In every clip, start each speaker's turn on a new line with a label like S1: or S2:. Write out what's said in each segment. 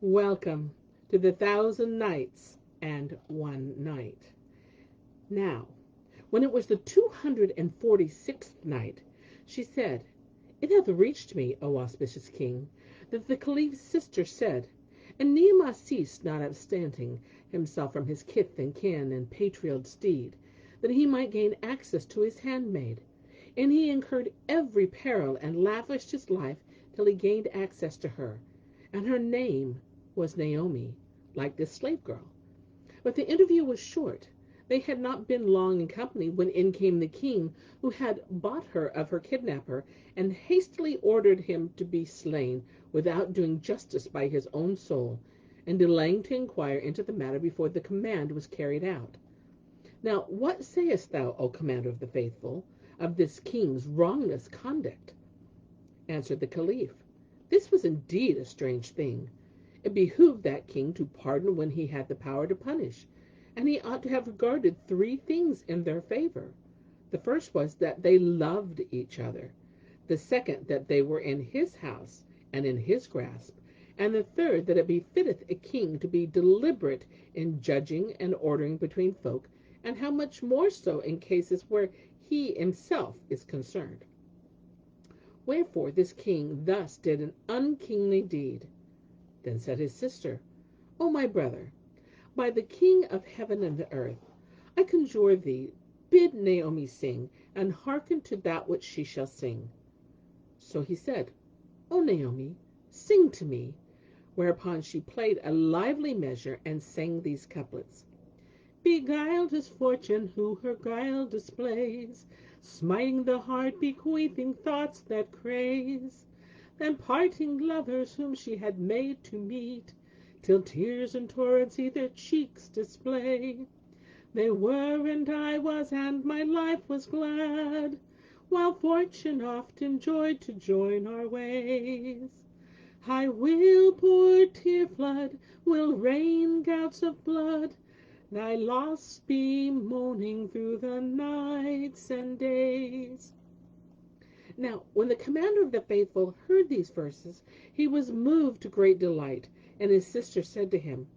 S1: Welcome to the 1,000 Nights and 1 Night. Now, when it was the 246th night, she said, "It hath reached me, O auspicious king, that the Caliph's sister said, and Nehemiah ceased not absenting himself from his kith and kin and patriot steed, that he might gain access to his handmaid. And he incurred every peril and lavished his life till he gained access to her. And her name was Naomi, like this slave girl. But the interview was short. They had not been long in company when in came the king, who had bought her of her kidnapper, and hastily ordered him to be slain, without doing justice by his own soul, and delaying to inquire into the matter before the command was carried out. Now what sayest thou, O commander of the faithful, of this king's wrongless conduct?" Answered the Caliph, "This was indeed a strange thing. It behooved that king to pardon when he had the power to punish, and he ought to have regarded 3 things in their favor. The first was that they loved each other, the second that they were in his house and in his grasp, and the third that it befitteth a king to be deliberate in judging and ordering between folk, and how much more so in cases where he himself is concerned. Wherefore this king thus did an unkingly deed." Then said his sister, "O my brother, by the King of heaven and the earth, I conjure thee, bid Naomi sing, and hearken to that which she shall sing." So he said, "O Naomi, sing to me." Whereupon she played a lively measure, and sang these couplets: "Beguiled is fortune who her guile displays, smiting the heart, bequeathing thoughts that craze. Then parting lovers whom she had made to meet, till tears in torrents their cheeks display. They were, and I was, and my life was glad, while fortune oft enjoyed to join our ways. I will pour tear flood, will rain gouts of blood, thy loss be moaning through the nights and days." Now when the commander of the faithful heard these verses, he was moved to great delight, and his sister said to him,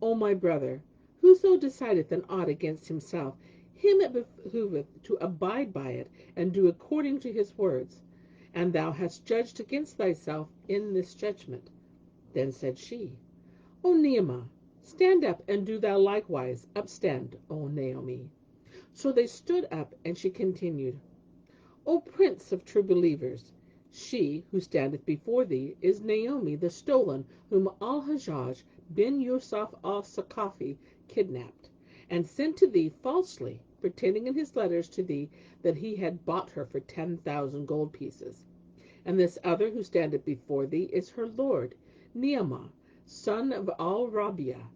S1: "O my brother, whoso decideth an ought against himself, him it behoveth to abide by it, and do according to his words. And thou hast judged against thyself in this judgment." Then said she, "O Nehemiah, stand up, and do thou likewise. Upstand, O Naomi." So they stood up, and she continued, "O Prince of true believers, she who standeth before thee is Naomi the stolen, whom al-Hajjaj bin Yusuf al-Saqafi kidnapped, and sent to thee falsely, pretending in his letters to thee that he had bought her for 10,000 gold pieces. And this other who standeth before thee is her lord, Nehemiah, son of al-Rabi'a.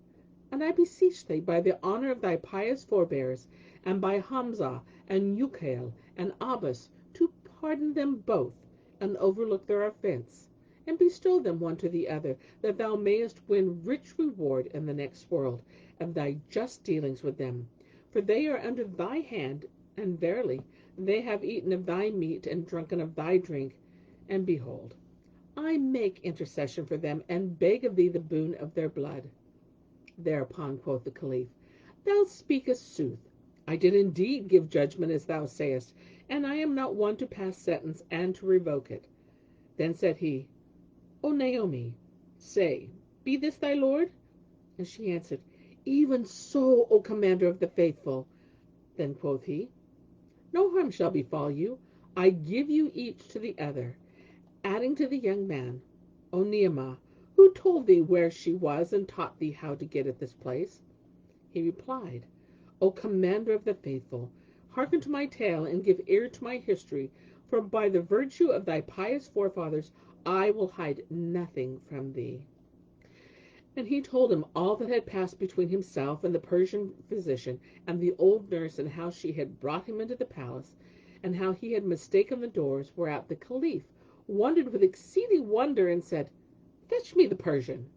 S1: And I beseech thee by the honor of thy pious forebears, and by Hamza and Ukail and Abbas, to pardon them both, and overlook their offense, and bestow them one to the other, that thou mayest win rich reward in the next world of thy just dealings with them. For they are under thy hand, and verily they have eaten of thy meat and drunken of thy drink. And behold, I make intercession for them, and beg of thee the boon of their blood." Thereupon quoth the Caliph, "Thou speakest sooth. I did indeed give judgment as thou sayest, and I am not one to pass sentence and to revoke it." Then said he, "O Naomi, say, be this thy lord?" And she answered, "Even so, O commander of the faithful." Then quoth he, "No harm shall befall you. I give you each to the other." Adding to the young man, "O Nehemiah, who told thee where she was, and taught thee how to get at this place?" He replied, "O commander of the faithful, hearken to my tale, and give ear to my history, for by the virtue of thy pious forefathers I will hide nothing from thee." And he told him all that had passed between himself and the Persian physician and the old nurse, and how she had brought him into the palace, and how he had mistaken the doors, whereat the Caliph wondered with exceeding wonder, and said, "Fetch me the Persian."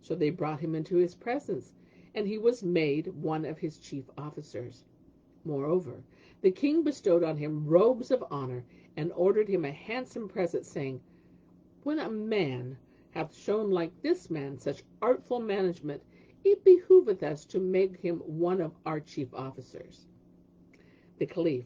S1: So they brought him into his presence, and he was made one of his chief officers. Moreover, the king bestowed on him robes of honor, and ordered him a handsome present, saying, "When a man hath shown like this man such artful management, it behoveth us to make him one of our chief officers. The Caliph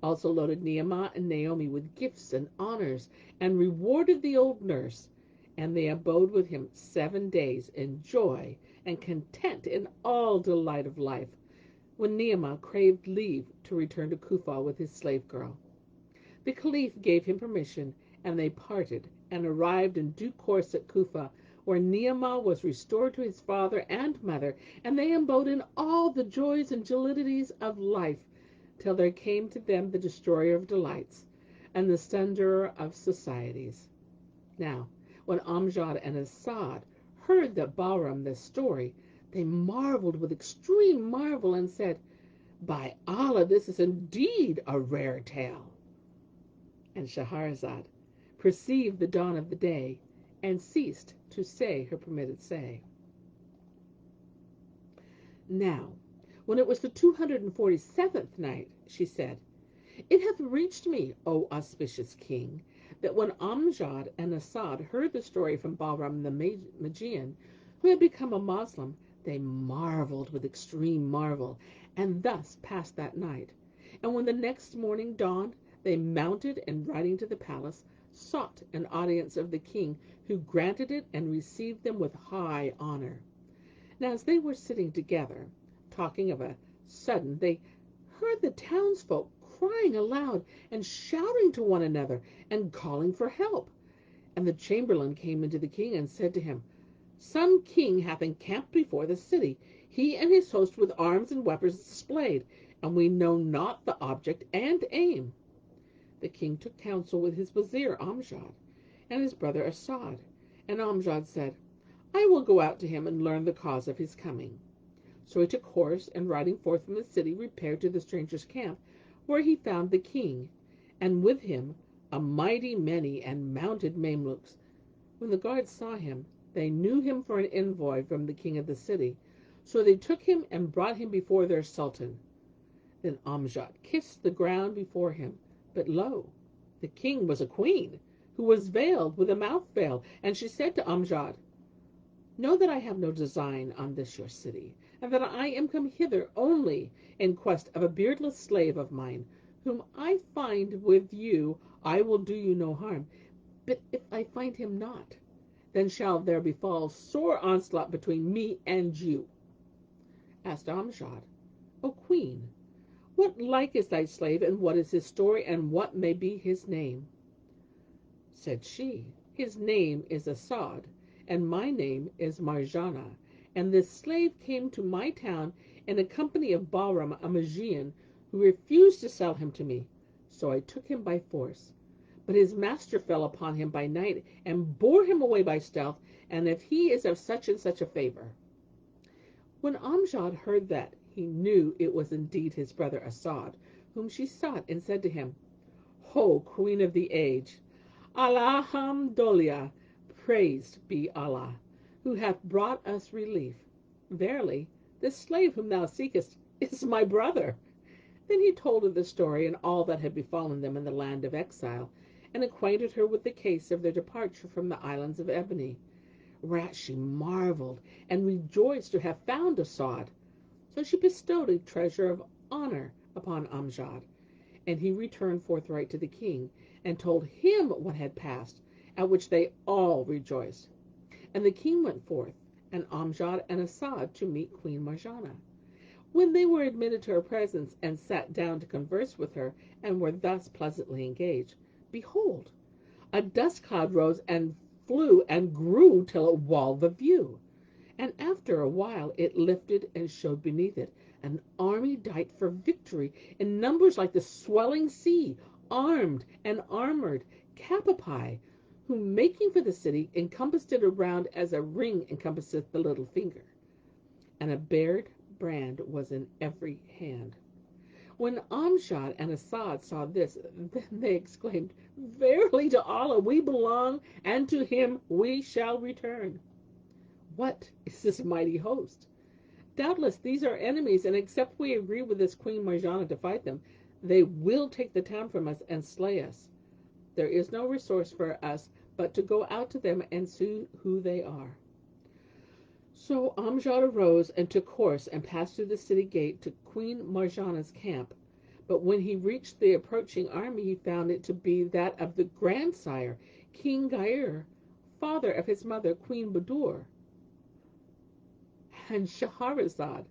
S1: also loaded Nehemiah and Naomi with gifts and honors, and rewarded the old nurse, and they abode with him 7 days in joy and content in all delight of life, when Nehemiah craved leave to return to Kufa with his slave girl. The Caliph gave him permission, and they parted, and arrived in due course at Kufa, where Nehemiah was restored to his father and mother, and they abode in all the joys and jollities of life, till there came to them the destroyer of delights, and the sunderer of societies. Now, when Amjad and Asad heard that Bahram this story, they marveled with extreme marvel, and said, By Allah, this is indeed a rare tale. And Shahrazad perceived the dawn of the day, and ceased to say her permitted say. Now, when it was the 247th night, she said, It hath reached me, O auspicious king, that when Amjad and Asad heard the story from Bahram the Magian, who had become a Moslem, they marveled with extreme marvel, and thus passed that night. And when the next morning dawned, they mounted, and riding to the palace, sought an audience of the king, who granted it and received them with high honor. Now as they were sitting together, talking of a sudden, they heard the townsfolk crying aloud, and shouting to one another, and calling for help. And the chamberlain came into the king, and said to him, Some king hath encamped before the city, he and his host with arms and weapons displayed, and we know not the object and aim. The king took counsel with his vizier Amjad, and his brother Asad, and Amjad said, I will go out to him, and learn the cause of his coming. So he took horse, and riding forth from the city, repaired to the stranger's camp, where he found the king, and with him a mighty many and mounted Mamelukes. When the guards saw him, they knew him for an envoy from the king of the city, so they took him and brought him before their sultan. Then Amjad kissed the ground before him, but lo, the king was a queen, who was veiled with a mouth veil, and she said to Amjad, Know that I have no design on this your city, and that I am come hither only in quest of a beardless slave of mine, whom I find with you. I will do you no harm, but if I find him not, then shall there befall sore onslaught between me and you. Asked Amjad, O queen, what like is thy slave, and what is his story, and what may be his name? Said she, His name is Asad, and my name is Marjana, and this slave came to my town in a company of Bahram a Magian, who refused to sell him to me, so I took him by force. But his master fell upon him by night, and bore him away by stealth, and if he is of such and such a favor. When Amjad heard that, he knew it was indeed his brother Asad, whom she sought, and said to him, Ho, queen of the age, Alhamdulillah, praised be Allah, who hath brought us relief. Verily, this slave whom thou seekest is my brother. Then he told her the story, and all that had befallen them in the land of exile, and acquainted her with the case of their departure from the islands of Ebony. Whereat she marveled, and rejoiced to have found Asad. So she bestowed a treasure of honor upon Amjad, and he returned forthright to the king, and told him what had passed, at which they all rejoiced. And the king went forth, and Amjad and Asad, to meet Queen Marjana. When they were admitted to her presence, and sat down to converse with her, and were thus pleasantly engaged, behold, a dust cloud rose, and flew, and grew till it walled the view. And after a while it lifted, and showed beneath it an army dight for victory, in numbers like the swelling sea, armed and armored, Capapi, who, making for the city, encompassed it around as a ring encompasseth the little finger. And a bared brand was in every hand. When Amjad and Asad saw this, then they exclaimed, Verily to Allah we belong, and to him we shall return. What is this mighty host? Doubtless these are enemies, and except we agree with this Queen Marjana to fight them, they will take the town from us and slay us. There is no resource for us but to go out to them and see who they are. So Amjad arose and took horse and passed through the city gate to Queen Marjana's camp. But when he reached the approaching army, he found it to be that of the grandsire, King Gair, father of his mother, Queen Budur. And Shahrazad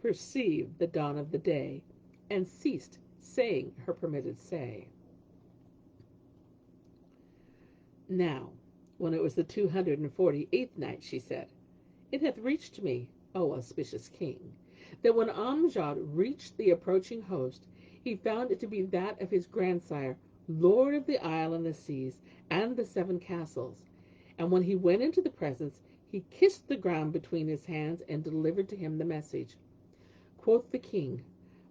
S1: perceived the dawn of the day and ceased saying her permitted say. Now, when it was the 248th night, she said, It hath reached me, O auspicious king, that when Amjad reached the approaching host, he found it to be that of his grandsire, lord of the isle and the seas, and the 7 castles. And when he went into the presence, he kissed the ground between his hands and delivered to him the message. Quoth the king,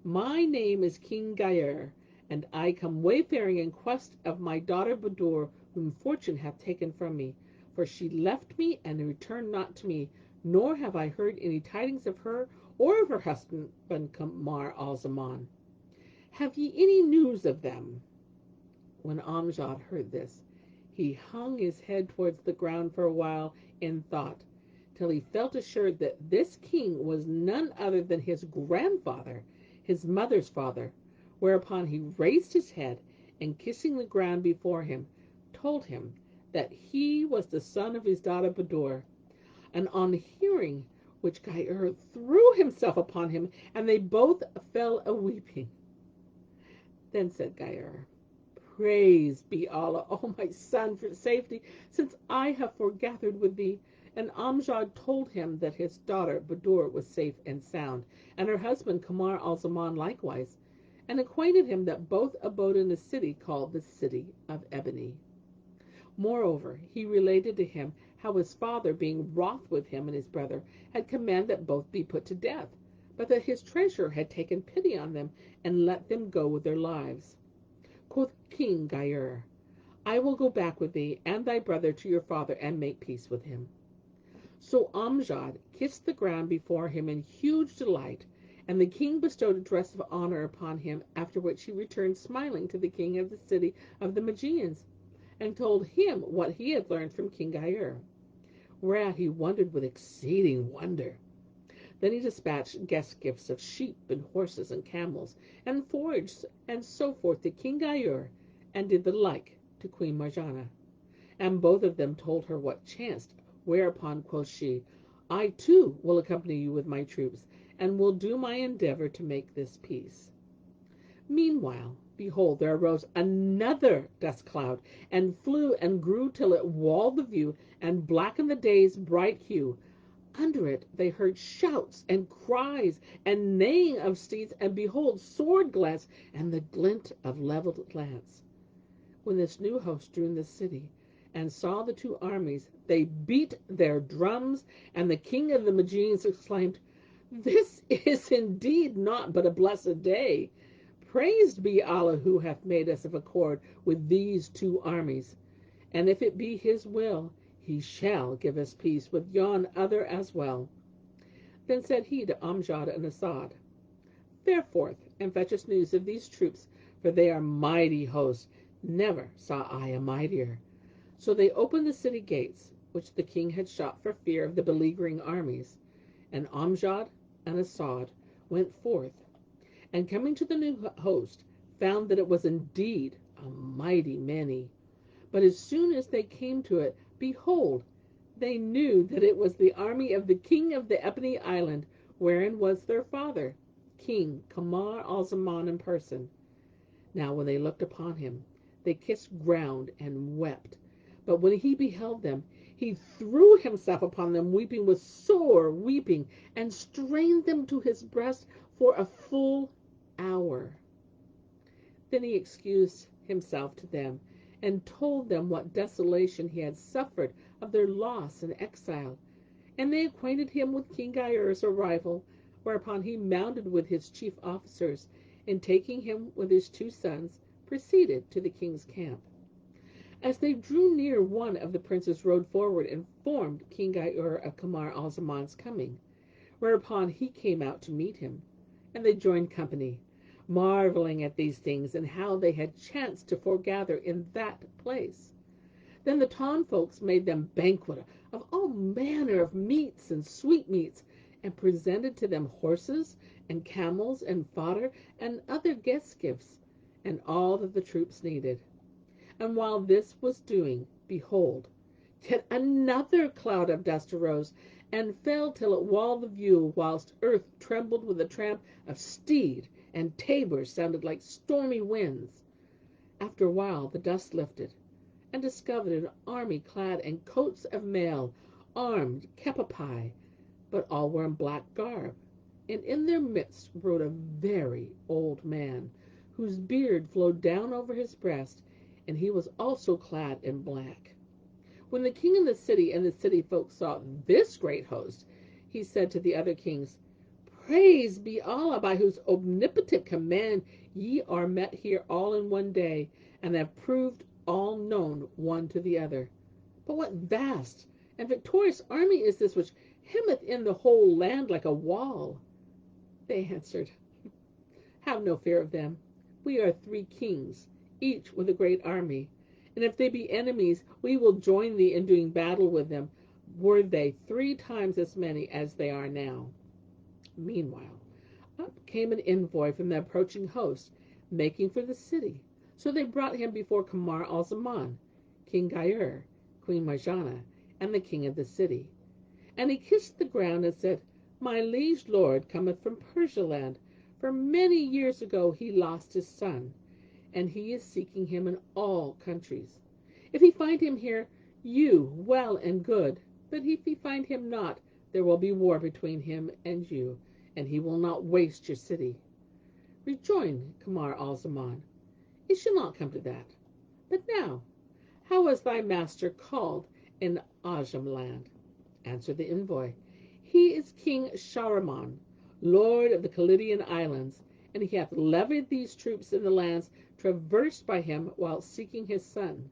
S1: My name is King Gair, and I come wayfaring in quest of my daughter Budur, whom fortune hath taken from me. For she left me and returned not to me, nor have I heard any tidings of her or of her husband Kamar al-Zaman. Have ye any news of them? When Amjad heard this, he hung his head towards the ground for a while in thought, till he felt assured that this king was none other than his grandfather, his mother's father, whereupon he raised his head, and kissing the ground before him, told him that he was the son of his daughter Budur. And on hearing which Gair threw himself upon him, and they both fell a-weeping. Then said Gair, Praised be Allah, O my son, for safety, since I have foregathered with thee. And Amjad told him that his daughter Budur was safe and sound, and her husband Kamar al-Zaman likewise, and acquainted him that both abode in a city called the City of Ebony. Moreover, he related to him how his father, being wroth with him and his brother, had commanded that both be put to death, but that his treasurer had taken pity on them and let them go with their lives. Quoth King Gair, I will go back with thee and thy brother to your father and make peace with him. So Amjad kissed the ground before him in huge delight, and the king bestowed a dress of honor upon him, after which he returned smiling to the king of the city of the Magians, and told him what he had learned from King Gair, whereat he wondered with exceeding wonder. Then he dispatched guest gifts of sheep and horses and camels, and foraged and so forth to King Gair, and did the like to Queen Marjana. And both of them told her what chanced, whereupon quoth she, I too will accompany you with my troops, and will do my endeavor to make this peace. Meanwhile, behold, there arose another dust cloud, and flew and grew till it walled the view, and blackened the day's bright hue. Under it they heard shouts and cries, and neighing of steeds, and behold, sword glance, and the glint of levelled lance. When this new host drew in the city, and saw the 2 armies, they beat their drums, and the king of the Magians exclaimed, This is indeed not but a blessed day. Praised be Allah, who hath made us of accord with these 2 armies. And if it be his will, he shall give us peace with yon other as well. Then said he to Amjad and Asad, Fare forth, and fetch us news of these troops, for they are mighty hosts. Never saw I a mightier. So they opened the city gates, which the king had shut for fear of the beleaguering armies. And Amjad and Asad went forth, and coming to the new host, found that it was indeed a mighty many. But as soon as they came to it, behold, they knew that it was the army of the king of the Ebony Island, wherein was their father, King Kamar al-Zaman in person. Now when they looked upon him, they kissed ground and wept. But when he beheld them, he threw himself upon them, weeping with sore weeping, and strained them to his breast for a full hour. Then he excused himself to them, and told them what desolation he had suffered of their loss and exile. And they acquainted him with King Gair's arrival, whereupon he mounted with his chief officers, and taking him with his 2 sons, proceeded to the king's camp. As they drew near, one of the princes rode forward and informed King Gair of Kamar al-Zaman's coming, whereupon he came out to meet him, and they joined company, marveling at these things and how they had chanced to foregather in that place. Then the townsfolk made them banquet of all manner of meats and sweetmeats, and presented to them horses and camels and fodder and other guest gifts, and all that the troops needed. And while this was doing, behold, yet another cloud of dust arose, and fell till it walled the view, whilst earth trembled with the tramp of steed, and tabors sounded like stormy winds. After a while the dust lifted, and discovered an army clad in coats of mail, armed, capapi, but all were in black garb. And in their midst rode a very old man, whose beard flowed down over his breast, and he was also clad in black. When the king of the city and the city folk saw this great host, he said to the other kings, Praise be Allah, by whose omnipotent command ye are met here all in one day, and have proved all known one to the other. But what vast and victorious army is this which hemmeth in the whole land like a wall? They answered, Have no fear of them. We are 3 kings, each with a great army. And if they be enemies, we will join thee in doing battle with them, were they 3 times as many as they are now. Meanwhile, up came an envoy from the approaching host, making for the city. So they brought him before Kamar al-Zaman, King Gair, Queen Marjana, and the king of the city. And he kissed the ground and said, My liege lord cometh from Persia land. For many years ago he lost his son, and he is seeking him in all countries. If he find him here, you well and good, but if he find him not, there will be war between him and you, and he will not waste your city. Rejoined Kamar al-Zaman, It shall not come to that. But now, how is thy master called in Ajam land? Answered the envoy, He is King Shahriman, lord of the Khalidian islands, and he hath levied these troops in the lands traversed by him while seeking his son.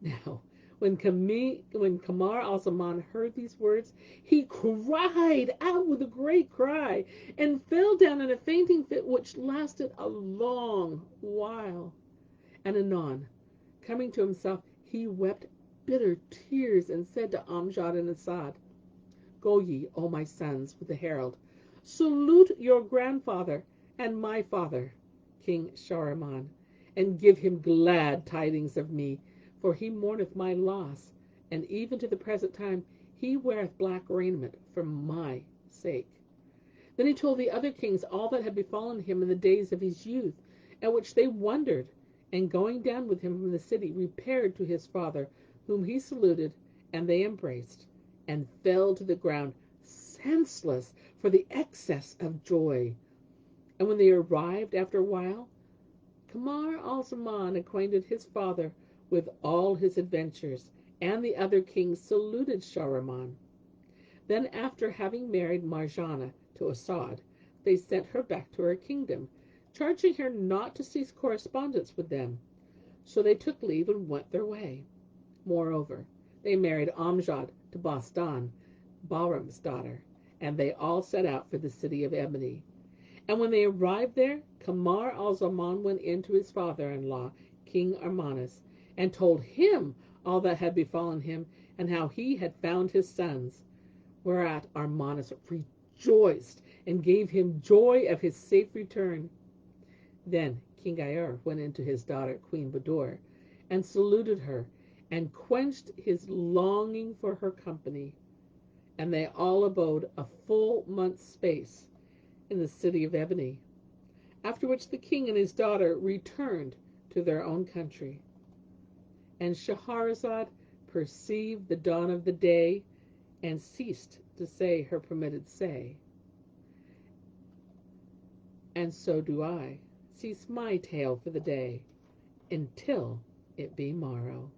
S1: Now, when Kamar al-Zaman heard these words, he cried out with a great cry, and fell down in a fainting fit which lasted a long while. And anon, coming to himself, he wept bitter tears, and said to Amjad and Asad, Go ye, O my sons, with the herald, salute your grandfather and my father, King Shahriman, and give him glad tidings of me, for he mourneth my loss, and even to the present time he weareth black raiment for my sake. Then he told the other kings all that had befallen him in the days of his youth, at which they wondered, and going down with him from the city, repaired to his father, whom he saluted, and they embraced, and fell to the ground senseless for the excess of joy. And when they arrived after a while, Kamar al-Zaman acquainted his father with all his adventures, and the other kings saluted Shahriman. Then, after having married Marjana to Asad, they sent her back to her kingdom, charging her not to cease correspondence with them. So they took leave and went their way. Moreover, they married Amjad to Bostan, Bahram's daughter, and they all set out for the city of Ebony. And when they arrived there, Kamar al-Zaman went in to his father-in-law, King Armanus, and told him all that had befallen him, and how he had found his sons. Whereat Armanus rejoiced, and gave him joy of his safe return. Then King Gair went in to his daughter, Queen Budur, and saluted her, and quenched his longing for her company. And they all abode a full month's space in the city of Ebony, after which the king and his daughter returned to their own country. And Shahrazad perceived the dawn of the day, and ceased to say her permitted say. And so do I cease my tale for the day, until it be morrow.